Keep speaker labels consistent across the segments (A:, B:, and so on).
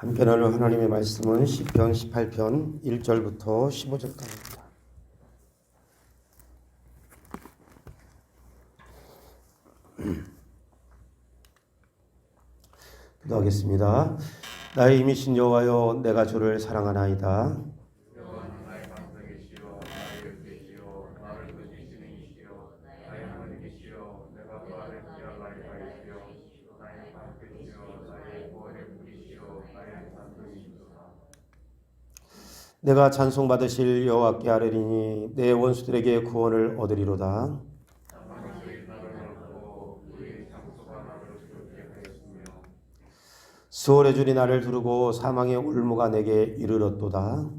A: 함께 나눌 하나님의 말씀은 시편 18편 1절부터 15절까지입니다. 기도하겠습니다. 나의 힘이신 여호와여, 내가 주를 사랑하나이다. 내가 찬송받으실 여호와께 아뢰리니 내 원수들에게 구원을 얻으리로다. 수월의 줄이 나를 두르고 사망의 올무가 내게 이르렀도다.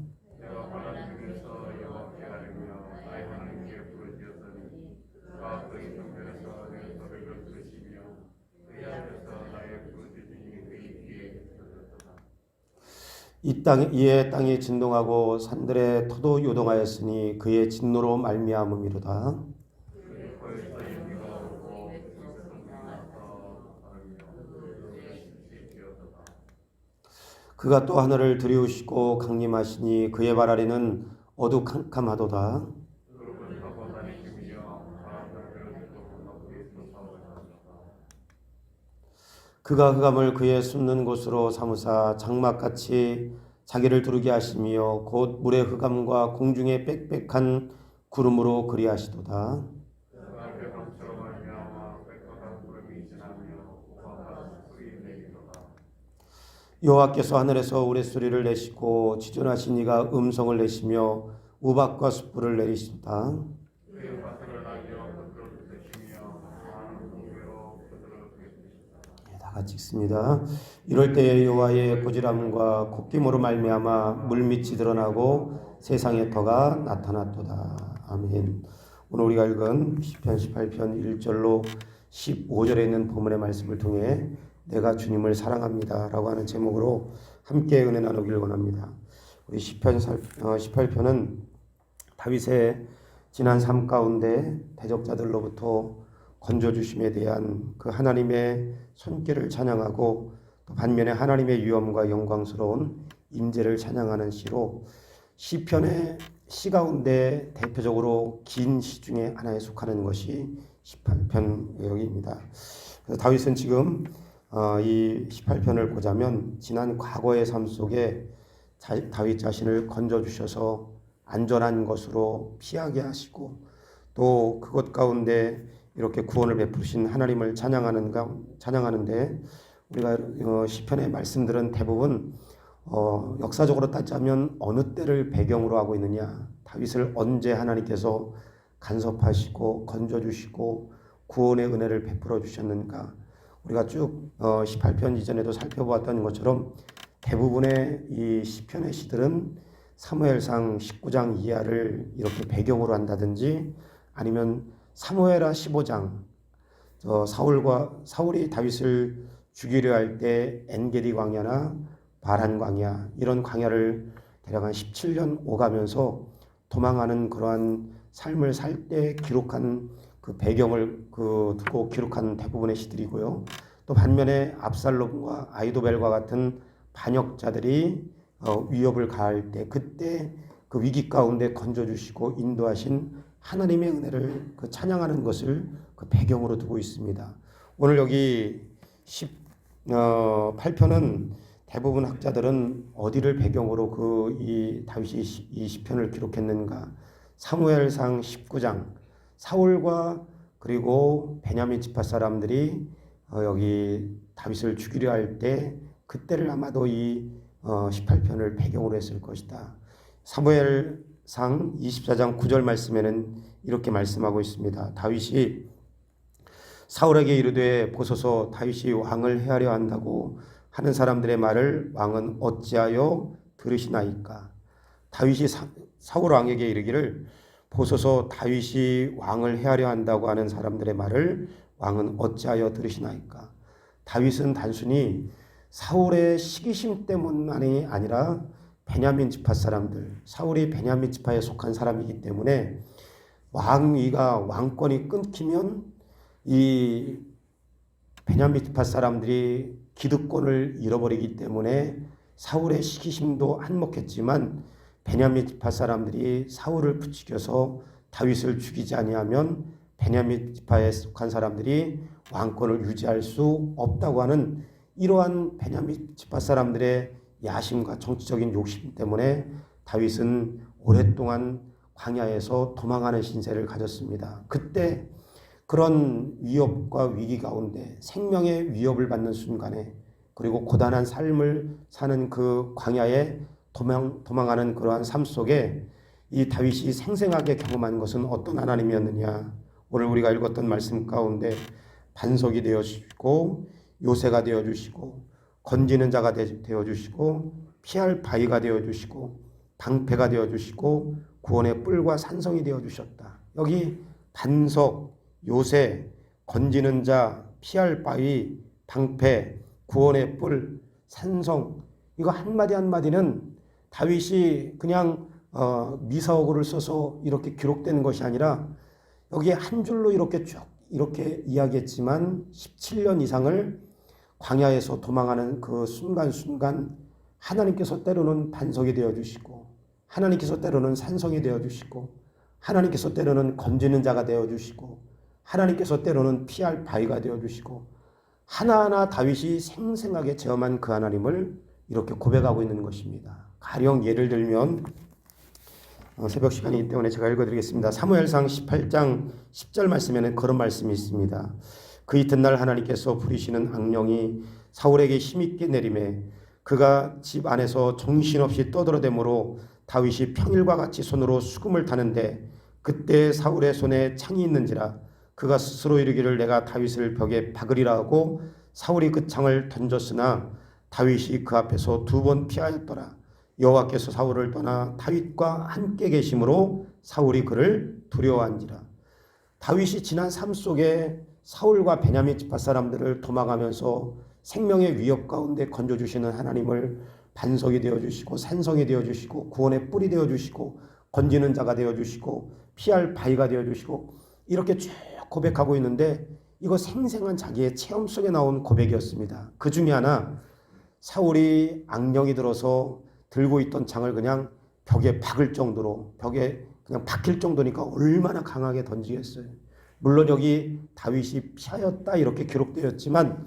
A: 이에 땅이 진동하고 산들의 터도 요동하였으니 그의 진노로 말미암음이로다. 그가 또 하늘을 들이우시고 강림하시니 그의 발 아래는 어두캄캄하도다. 그가 흑암을 그의 숨는 곳으로 삼으사 장막같이 자기를 두르게 하시며 곧 물의 흑암과 공중의 빽빽한 구름으로 그리하시도다. 여호와께서 하늘에서 우레소리를 내시고 지존하신 이가 음성을 내시며 우박과 숯불을 내리시다. 같이 읽습니다. 이럴 때에 여호와의 고질함과 콧김으로 말미암아 물밑이 드러나고 세상의 터가 나타났도다. 아멘. 오늘 우리가 읽은 시편 18편 1절로 15절에 있는 본문의 말씀을 통해 내가 주님을 사랑합니다 라고 하는 제목으로 함께 은혜 나누기를 원합니다. 우리 시편 18편은 다윗의 지난 삶 가운데 대적자들로부터 건져주심에 대한 그 하나님의 손길을 찬양하고 또 반면에 하나님의 위엄과 영광스러운 임재를 찬양하는 시로 시편의 시 가운데 대표적으로 긴 시 중에 하나에 속하는 것이 18편 여기입니다. 그래서 다윗은 지금 이 18편을 보자면 지난 과거의 삶 속에 다윗 자신을 건져주셔서 안전한 것으로 피하게 하시고 또 그것 가운데 이렇게 구원을 베푸신 하나님을 찬양하는데 우리가 시편의 말씀들은 대부분 역사적으로 따지자면 어느 때를 배경으로 하고 있느냐, 다윗을 언제 하나님께서 간섭하시고 건져주시고 구원의 은혜를 베풀어 주셨는가, 우리가 쭉 18편 이전에도 살펴보았던 것처럼 대부분의 이 시편의 시들은 사무엘상 19장 이하를 이렇게 배경으로 한다든지 아니면 사무엘하 15장 사울이 다윗을 죽이려 할 때 엔게디 광야나 바란 광야 이런 광야를 대략 한 17년 오가면서 도망하는 그러한 삶을 살 때 기록한 그 배경을 두고 기록한 대부분의 시들이고요. 또 반면에 압살롬과 아이도벨과 같은 반역자들이 위협을 가할 때 그때 그 위기 가운데 건져주시고 인도하신 하나님의 은혜를 찬양하는 것을 그 배경으로 두고 있습니다. 오늘 여기 18편은 대부분 학자들은 어디를 배경으로 이 다윗이 이 시편을 기록했는가? 사무엘상 19장 사울과 그리고 베냐민 지파 사람들이 여기 다윗을 죽이려 할 때 그때를 아마도 이 18편을 배경으로 했을 것이다. 사무엘상 24장 9절 말씀에는 이렇게 말씀하고 있습니다. 다윗이 사울에게 이르되 보소서 다윗이 왕을 해하려 한다고 하는 사람들의 말을 왕은 어찌하여 들으시나이까? 다윗이 사울 왕에게 이르기를 보소서 다윗이 왕을 해하려 한다고 하는 사람들의 말을 왕은 어찌하여 들으시나이까? 다윗은 단순히 사울의 시기심 때문만이 아니라 베냐민 지파 사람들, 사울이 베냐민 지파에 속한 사람이기 때문에 왕권이 끊기면 이 베냐민 지파 사람들이 기득권을 잃어버리기 때문에 사울의 시기심도 한몫했지만 베냐민 지파 사람들이 사울을 부추겨서 다윗을 죽이지 아니하면 베냐민 지파에 속한 사람들이 왕권을 유지할 수 없다고 하는 이러한 베냐민 지파 사람들의 야심과 정치적인 욕심 때문에 다윗은 오랫동안 광야에서 도망하는 신세를 가졌습니다. 그때 그런 위협과 위기 가운데 생명의 위협을 받는 순간에 그리고 고단한 삶을 사는 그 광야에 도망하는 그러한 삶 속에 이 다윗이 생생하게 경험한 것은 어떤 하나님이었느냐. 오늘 우리가 읽었던 말씀 가운데 반석이 되어주시고 요새가 되어주시고 건지는 자가 되어주시고 피할 바위가 되어주시고 방패가 되어주시고 구원의 뿔과 산성이 되어주셨다. 여기 반석, 요새, 건지는 자, 피할 바위, 방패, 구원의 뿔, 산성, 이거 한마디 한마디는 다윗이 그냥 미사오구를 써서 이렇게 기록된 것이 아니라 여기에 한 줄로 이렇게 쭉 이렇게 이야기했지만 17년 이상을 광야에서 도망하는 그 순간순간 하나님께서 때로는 반석이 되어주시고 하나님께서 때로는 산성이 되어주시고 하나님께서 때로는 건지는 자가 되어주시고 하나님께서 때로는 피할 바위가 되어주시고 하나하나 다윗이 생생하게 체험한 그 하나님을 이렇게 고백하고 있는 것입니다. 가령 예를 들면 새벽 시간이기 때문에 제가 읽어드리겠습니다. 사무엘상 18장 10절 말씀에는 그런 말씀이 있습니다. 그 이튿날 하나님께서 부리시는 악령이 사울에게 힘있게 내림에 그가 집 안에서 정신없이 떠들어대므로 다윗이 평일과 같이 손으로 수금을 타는데 그때 사울의 손에 창이 있는지라 그가 스스로 이르기를 내가 다윗을 벽에 박으리라 하고 사울이 그 창을 던졌으나 다윗이 그 앞에서 2번 피하였더라. 여호와께서 사울을 떠나 다윗과 함께 계심으로 사울이 그를 두려워한지라. 다윗이 지난 삶 속에 사울과 베냐민 지파 사람들을 도망하면서 생명의 위협 가운데 건져주시는 하나님을 반석이 되어주시고 산성이 되어주시고 구원의 뿔이 되어주시고 건지는 자가 되어주시고 피할 바위가 되어주시고 이렇게 쭉 고백하고 있는데 이거 생생한 자기의 체험 속에 나온 고백이었습니다. 그 중에 하나 사울이 악령이 들어서 들고 있던 창을 그냥 벽에 박을 정도로 벽에 그냥 박힐 정도니까 얼마나 강하게 던지겠어요. 물론 여기 다윗이 피하였다 이렇게 기록되었지만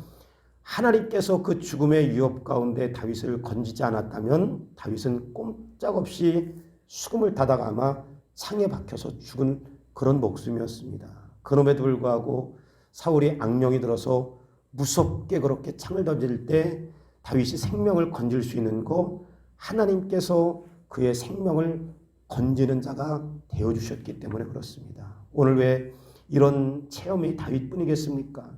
A: 하나님께서 그 죽음의 위협 가운데 다윗을 건지지 않았다면 다윗은 꼼짝없이 수금을 타다가 아마 창에 박혀서 죽은 그런 목숨이었습니다. 그럼에도 불구하고 사울이 악령이 들어서 무섭게 그렇게 창을 던질 때 다윗이 생명을 건질 수 있는 거 하나님께서 그의 생명을 건지는 자가 되어주셨기 때문에 그렇습니다. 오늘 왜 이런 체험이 다윗뿐이겠습니까?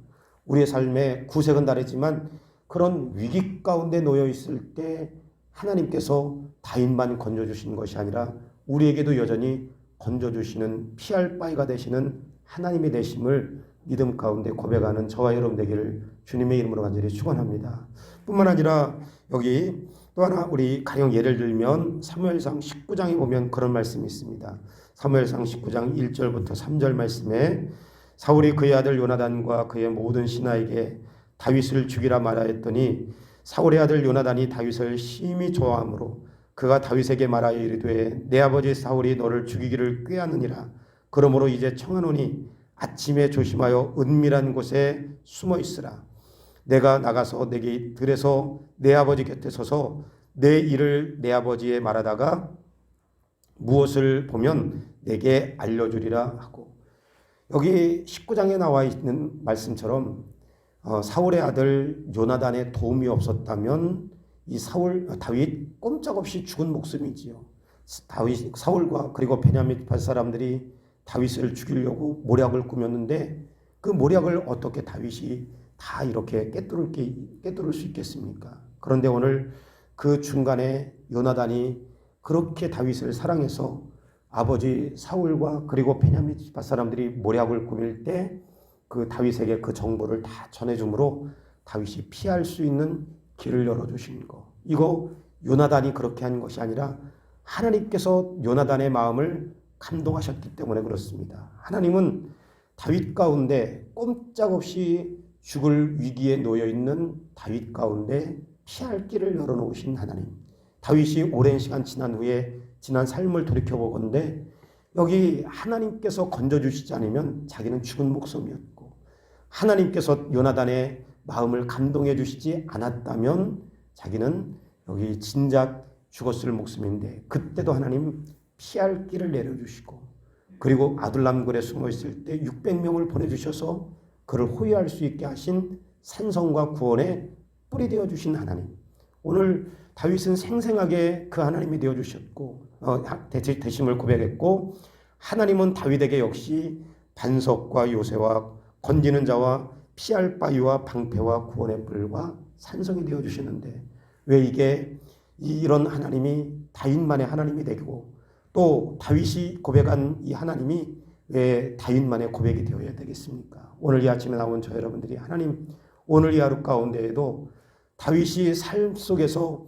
A: 우리의 삶에 구색은 다르지만 그런 위기 가운데 놓여 있을 때 하나님께서 다윗만 건져주신 것이 아니라 우리에게도 여전히 건져주시는 피할 바위가 되시는 하나님의 되심을 믿음 가운데 고백하는 저와 여러분 되기를 주님의 이름으로 간절히 축원합니다. 뿐만 아니라 여기 또 하나 우리 가령 예를 들면 사무엘상 19장에 보면 그런 말씀이 있습니다. 사무엘상 19장 1절부터 3절 말씀에 사울이 그의 아들 요나단과 그의 모든 신하에게 다윗을 죽이라 말하였더니 사울의 아들 요나단이 다윗을 심히 좋아하므로 그가 다윗에게 말하여 이르되 내 아버지 사울이 너를 죽이기를 꾀하느니라. 그러므로 이제 청하노니 아침에 조심하여 은밀한 곳에 숨어 있으라. 내가 나가서 내게 들에서 내 아버지 곁에 서서 내 일을 내 아버지에 말하다가 무엇을 보면 내게 알려주리라 하고 여기 19장에 나와 있는 말씀처럼 사울의 아들 요나단의 도움이 없었다면 이 다윗 꼼짝없이 죽은 목숨이지요. 사울과 그리고 베냐민 지파 사람들이 다윗을 죽이려고 모략을 꾸몄는데 그 모략을 어떻게 다윗이 다 이렇게 깨뚫을 수 있겠습니까? 그런데 오늘 그 중간에 요나단이 그렇게 다윗을 사랑해서 아버지 사울과 그리고 베냐민 지파 사람들이 모략을 꾸밀 때 그 다윗에게 그 정보를 다 전해주므로 다윗이 피할 수 있는 길을 열어주신 거. 이거 요나단이 그렇게 한 것이 아니라 하나님께서 요나단의 마음을 감동하셨기 때문에 그렇습니다. 하나님은 다윗 가운데 꼼짝없이 죽을 위기에 놓여 있는 다윗 가운데 피할 길을 열어놓으신 하나님. 다윗이 오랜 시간 지난 후에 지난 삶을 돌이켜보건대 여기 하나님께서 건져주시지 않으면 자기는 죽은 목숨이었고, 하나님께서 요나단의 마음을 감동해 주시지 않았다면 자기는 여기 진작 죽었을 목숨인데, 그때도 하나님 피할 길을 내려주시고, 그리고 아둘람굴에 숨어 있을 때 600명을 보내주셔서 그를 호위할 수 있게 하신 산성과 구원의 뿔이 되어주신 하나님. 오늘 다윗은 생생하게 그 하나님이 되어주셨고 되심을 고백했고, 하나님은 다윗에게 역시 반석과 요새와 건지는 자와 피할 바위와 방패와 구원의 뿔과 산성이 되어주시는데, 왜 이게 이런 하나님이 다윗만의 하나님이 되고 또 다윗이 고백한 이 하나님이 왜 다윗만의 고백이 되어야 되겠습니까? 오늘 이 아침에 나온 저 여러분들이 하나님, 오늘 이 하루 가운데에도 다윗이 삶 속에서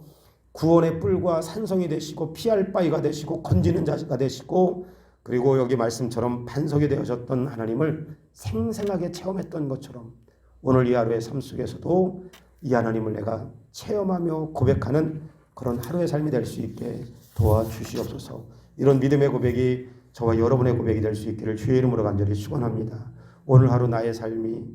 A: 구원의 뿔과 산성이 되시고 피할 바위가 되시고 건지는 자가 되시고, 그리고 여기 말씀처럼 반석이 되어졌던 하나님을 생생하게 체험했던 것처럼 오늘 이 하루의 삶 속에서도 이 하나님을 내가 체험하며 고백하는 그런 하루의 삶이 될 수 있게 도와주시옵소서. 이런 믿음의 고백이 저와 여러분의 고백이 될 수 있기를 주의 이름으로 간절히 축원합니다. 오늘 하루 나의 삶이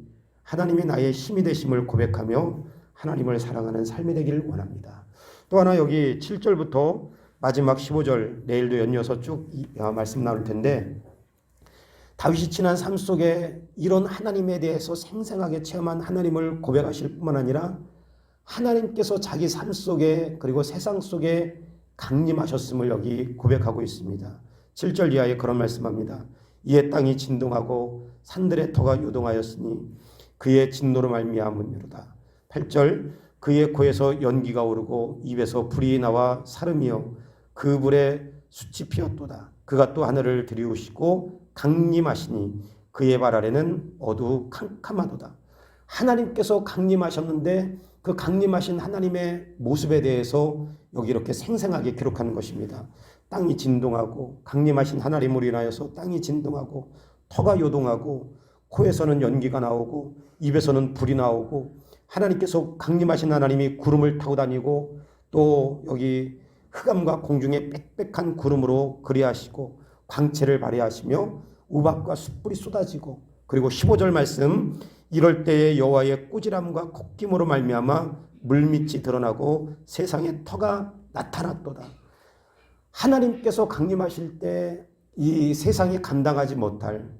A: 하나님이 나의 힘이 되심을 고백하며 하나님을 사랑하는 삶이 되기를 원합니다. 또 하나 여기 7절부터 마지막 15절, 내일도 연이어서 쭉 말씀 나눌 텐데, 다윗이 지난 삶 속에 이런 하나님에 대해서 생생하게 체험한 하나님을 고백하실 뿐만 아니라 하나님께서 자기 삶 속에 그리고 세상 속에 강림하셨음을 여기 고백하고 있습니다. 7절 이하에 그런 말씀합니다. 이에 땅이 진동하고 산들의 터가 요동하였으니 그의 진노로 말미암음이로다. 8절 그의 코에서 연기가 오르고 입에서 불이 나와 사름이여 그 불에 숯이 피었도다. 그가 또 하늘을 들이우시고 강림하시니 그의 발 아래는 어두캄캄하도다. 하나님께서 강림하셨는데 그 강림하신 하나님의 모습에 대해서 여기 이렇게 생생하게 기록하는 것입니다. 땅이 진동하고 강림하신 하나님으로 인하여서 땅이 진동하고 터가 요동하고 코에서는 연기가 나오고 입에서는 불이 나오고, 하나님께서 강림하신 하나님이 구름을 타고 다니고 또 여기 흑암과 공중에 빽빽한 구름으로 그리하시고 광채를 발휘하시며 우박과 숯불이 쏟아지고, 그리고 15절 말씀, 이럴 때에 여호와의 꾸지람과 콧김으로 말미암아 물밑이 드러나고 세상에 터가 나타났도다. 하나님께서 강림하실 때 이 세상이 감당하지 못할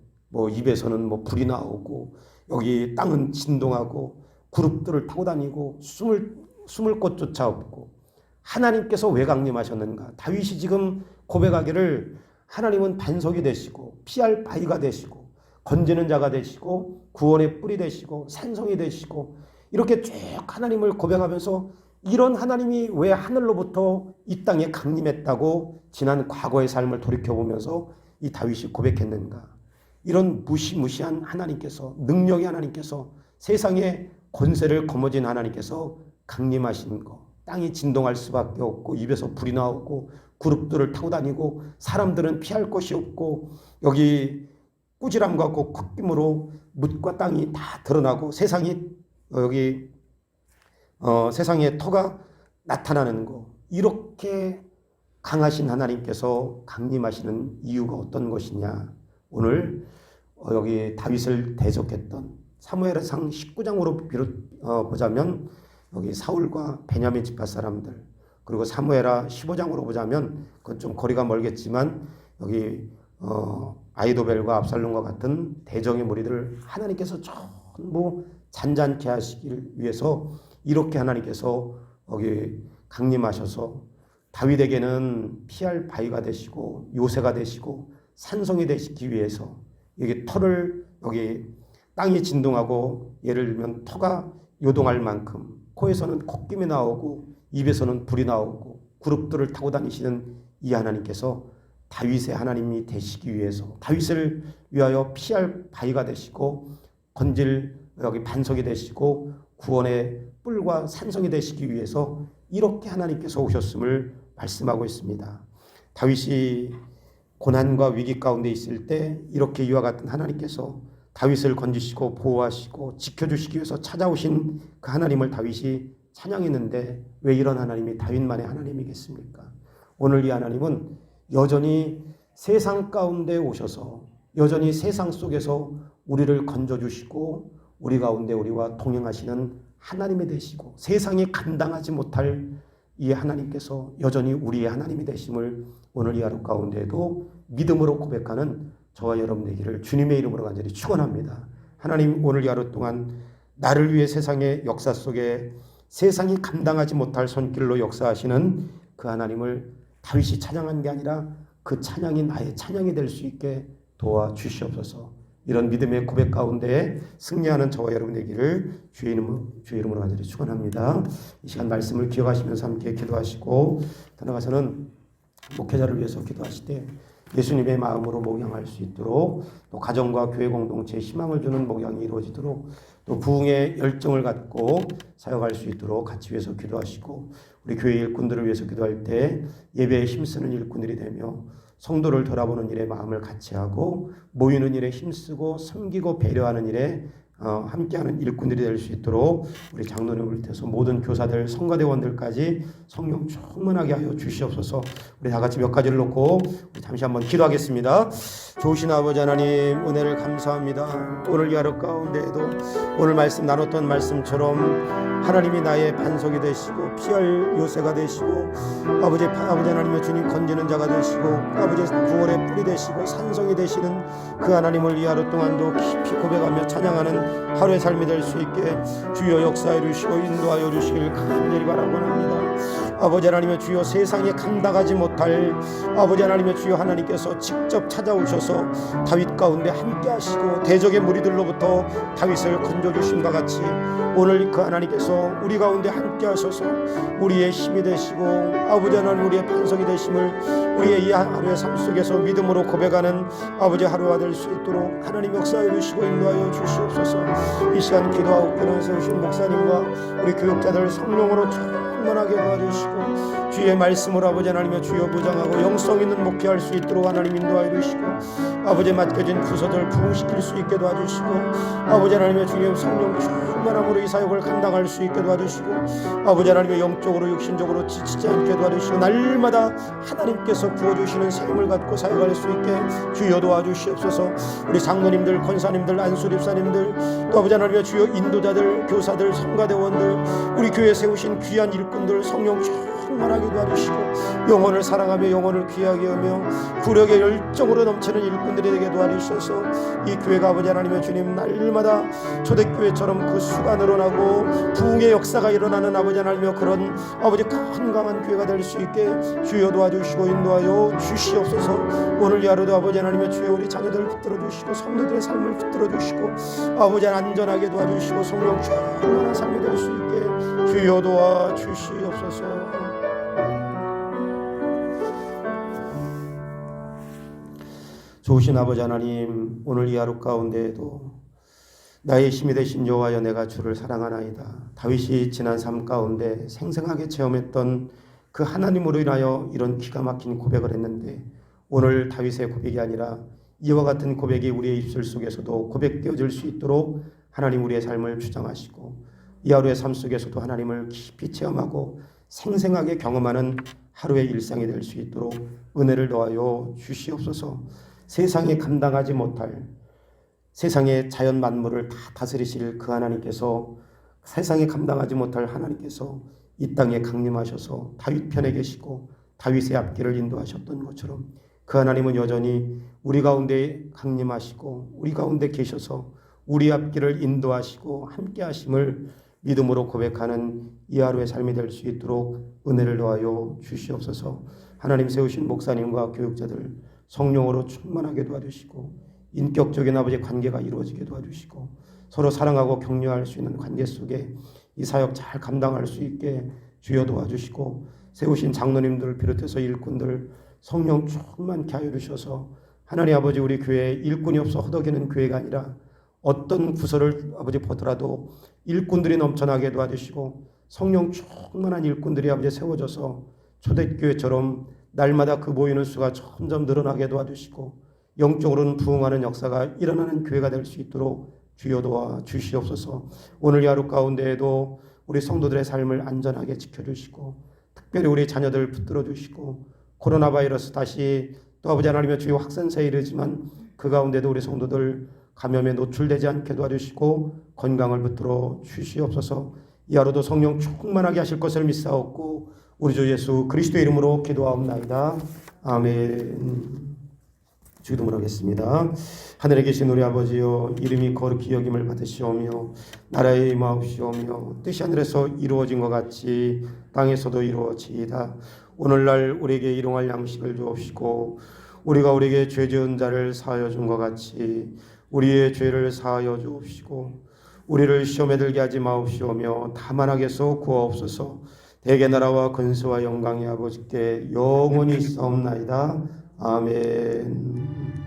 A: 입에서는 불이 나오고 여기 땅은 진동하고 그룹들을 타고 다니고 숨을 곳조차 없고, 하나님께서 왜 강림하셨는가? 다윗이 지금 고백하기를 하나님은 반석이 되시고 피할 바위가 되시고 건지는 자가 되시고 구원의 뿔이 되시고 산성이 되시고, 이렇게 쭉 하나님을 고백하면서 이런 하나님이 왜 하늘로부터 이 땅에 강림했다고 지난 과거의 삶을 돌이켜보면서 이 다윗이 고백했는가? 이런 무시무시한 하나님께서, 능력의 하나님께서, 세상의 권세를 거머쥔 하나님께서 강림하신 거, 땅이 진동할 수밖에 없고 입에서 불이 나오고 그룹들을 타고 다니고 사람들은 피할 곳이 없고 여기 꾸지람과 콧김으로 뭇과 땅이 다 드러나고 세상에 터가 나타나는 거, 이렇게 강하신 하나님께서 강림하시는 이유가 어떤 것이냐? 오늘 여기 다윗을 대적했던 사무엘상 19장으로 보자면 여기 사울과 베냐민 지파 사람들, 그리고 사무엘하 15장으로 보자면 그건 좀 거리가 멀겠지만 여기 아이도벨과 압살롬과 같은 대적의 무리들을 하나님께서 전부 잔잔케 하시기를 위해서 이렇게 하나님께서 여기 강림하셔서 다윗에게는 피할 바위가 되시고 요새가 되시고 산성이 되시기 위해서 여기 터를, 여기 땅이 진동하고 예를 들면 터가 요동할 만큼 코에서는 콧김이 나오고 입에서는 불이 나오고 그룹들을 타고 다니시는 이 하나님께서 다윗의 하나님이 되시기 위해서, 다윗을 위하여 피할 바위가 되시고 건질 여기 반석이 되시고 구원의 뿔과 산성이 되시기 위해서 이렇게 하나님께서 오셨음을 말씀하고 있습니다. 다윗이 고난과 위기 가운데 있을 때 이렇게 이와 같은 하나님께서 다윗을 건지시고 보호하시고 지켜주시기 위해서 찾아오신 그 하나님을 다윗이 찬양했는데 왜 이런 하나님이 다윗만의 하나님이겠습니까? 오늘 이 하나님은 여전히 세상 가운데 오셔서 여전히 세상 속에서 우리를 건져주시고 우리 가운데 우리와 동행하시는 하나님이 되시고 세상이 감당하지 못할 이 하나님께서 여전히 우리의 하나님이 되심을 오늘 이 하루 가운데에도 믿음으로 고백하는 저와 여러분 되기를 주님의 이름으로 간절히 축원합니다. 하나님, 오늘 이 하루 동안 나를 위해 세상의 역사 속에 세상이 감당하지 못할 손길로 역사하시는 그 하나님을 다윗이 찬양한 게 아니라 그 찬양이 나의 찬양이 될 수 있게 도와주시옵소서. 이런 믿음의 고백 가운데 승리하는 저와 여러분 되기를 주의 이름으로 간절히 축원합니다. 이 시간 말씀을 기억하시면서 함께 기도하시고 더 나아가서는 목회자를 위해서 기도하실 때 예수님의 마음으로 목양할 수 있도록 또 가정과 교회 공동체에 희망을 주는 목양이 이루어지도록 또 부흥의 열정을 갖고 사역할 수 있도록 같이 위해서 기도하시고 우리 교회 일꾼들을 위해서 기도할 때 예배에 힘쓰는 일꾼들이 되며 성도를 돌아보는 일에 마음을 같이 하고 모이는 일에 힘쓰고 섬기고 배려하는 일에 함께하는 일꾼들이 될 수 있도록 우리 장로님을 비롯해서 모든 교사들, 성가대원들까지 성령 충만하게 하여 주시옵소서. 우리 다 같이 몇 가지를 놓고 우리 잠시 한번 기도하겠습니다. 좋으신 아버지 하나님, 은혜를 감사합니다. 오늘 이 하루 가운데에도 오늘 말씀 나눴던 말씀처럼 하나님이 나의 반석이 되시고 피할 요새가 되시고 아버지 하나님의 주님 건지는 자가 되시고 아버지 구원의 뿌리 되시고 산성이 되시는 그 하나님을 이 하루 동안도 깊이 고백하며 찬양하는 하루의 삶이 될 수 있게 주여 역사해 주시고 인도하여 주시길 간절히 바라고 합니다. 아버지 하나님의 주여 세상에 감당하지 못할 아버지 하나님의 주여 하나님께서 직접 찾아오셔서 다윗 가운데 함께 하시고 대적의 무리들로부터 다윗을 건져주심과 같이 오늘 그 하나님께서 우리 가운데 함께 하셔서 우리의 힘이 되시고 아버지 하나님 우리의 반석이 되심을 우리의 이 하루의 삶 속에서 믿음으로 고백하는 아버지 하루가 될 수 있도록 하나님 역사해 주시고 인도하여 주시옵소서. 이 시간 기도하고 끊어 세우신 목사님과 우리 교육자들 성령으로 충만하게 도와주시고 주의 말씀으로 아버지 하나님의 주여 무장하고 영성 있는 목회할 수 있도록 하나님 인도하여 주시고 아버지 맡겨진 부서들 부흥시킬 수 있게 도와주시고 아버지 하나님의 주님 성령 충만함으로 이 사역을 감당할 수 있게 도와주시고 아버지 하나님의 영적으로 육신적으로 지치지 않게 도와주시고 날마다 하나님께서 부어주시는 샘을 갖고 사역할 수 있게 주여 도와주시옵소서. 우리 장로님들, 권사님들, 안수립사님들 또 아버지 하나님의 주여 인도자들, 교사들, 성가대원들 우리 교회에 세우신 귀한 일꾼들 성령 충만하게 도와주시고 영혼을 사랑하며 영혼을 귀하게 하며 구력의 열정으로 넘치는 일꾼들이 되게 도와주셔서 이 교회가 아버지 하나님의 주님 날마다 초대교회처럼 그 수가 늘어나고 부흥의 역사가 일어나는 아버지 하나님의 그런 아버지 건강한 교회가 될 수 있게 주여 도와주시고 인도하여 주시옵소서. 오늘 이 하루도 아버지 하나님의 주여 우리 자녀들을 붙들어 주시고 성도들의 삶을 붙들어 주시고 아버지 안전하게 도와주시고 성령 충만한 삶이 될 수 있게 주여 도와주시옵소서. 좋으신 아버지 하나님, 오늘 이 하루 가운데에도 나의 힘이 되신 여호와여 내가 주를 사랑하나이다. 다윗이 지난 삶 가운데 생생하게 체험했던 그 하나님으로 인하여 이런 기가 막힌 고백을 했는데 오늘 다윗의 고백이 아니라 이와 같은 고백이 우리의 입술 속에서도 고백되어질 수 있도록 하나님 우리의 삶을 주장하시고 이 하루의 삶 속에서도 하나님을 깊이 체험하고 생생하게 경험하는 하루의 일상이 될 수 있도록 은혜를 더하여 주시옵소서. 세상에 감당하지 못할 세상의 자연 만물을 다 다스리실 그 하나님께서 세상에 감당하지 못할 하나님께서 이 땅에 강림하셔서 다윗 편에 계시고 다윗의 앞길을 인도하셨던 것처럼 그 하나님은 여전히 우리 가운데 강림하시고 우리 가운데 계셔서 우리 앞길을 인도하시고 함께 하심을 믿음으로 고백하는 이 하루의 삶이 될 수 있도록 은혜를 더하여 주시옵소서. 하나님 세우신 목사님과 교육자들 성령으로 충만하게 도와주시고 인격적인 아버지 관계가 이루어지게 도와주시고 서로 사랑하고 격려할 수 있는 관계 속에 이 사역 잘 감당할 수 있게 주여 도와주시고 세우신 장로님들을 비롯해서 일꾼들 성령 충만케 하여 주셔서 하나님 아버지 우리 교회에 일꾼이 없어 허덕이는 교회가 아니라 어떤 부서를 아버지 보더라도 일꾼들이 넘쳐나게 도와주시고 성령 충만한 일꾼들이 아버지 세워져서 초대교회처럼 날마다 그 모이는 수가 점점 늘어나게 도와주시고 영적으로는 부흥하는 역사가 일어나는 교회가 될 수 있도록 주여 도와 주시옵소서. 오늘 이 하루 가운데에도 우리 성도들의 삶을 안전하게 지켜주시고 특별히 우리 자녀들 붙들어 주시고 코로나 바이러스 다시 또 아버지 하나님의 주의 확산세에 이르지만 그 가운데도 우리 성도들 감염에 노출되지 않게 도와주시고 건강을 붙들어 주시옵소서. 이 하루도 성령 충만하게 하실 것을 믿사옵고 우리 주 예수 그리스도의 이름으로 기도하옵나이다. 아멘. 주기도문 하겠습니다. 하늘에 계신 우리 아버지여, 이름이 거룩히 여김을 받으시오며 나라에 임하옵시오며 뜻이 하늘에서 이루어진 것 같이 땅에서도 이루어지이다. 오늘날 우리에게 일용할 양식을 주옵시고 우리가 우리에게 죄 지은 자를 사하여 준 것 같이 우리의 죄를 사하여 주옵시고 우리를 시험에 들게 하지 마옵시오며 다만 악에서 구하옵소서. 대개 나라와 근세와 영광이 아버지께 영원히 있사옵나이다. 아멘.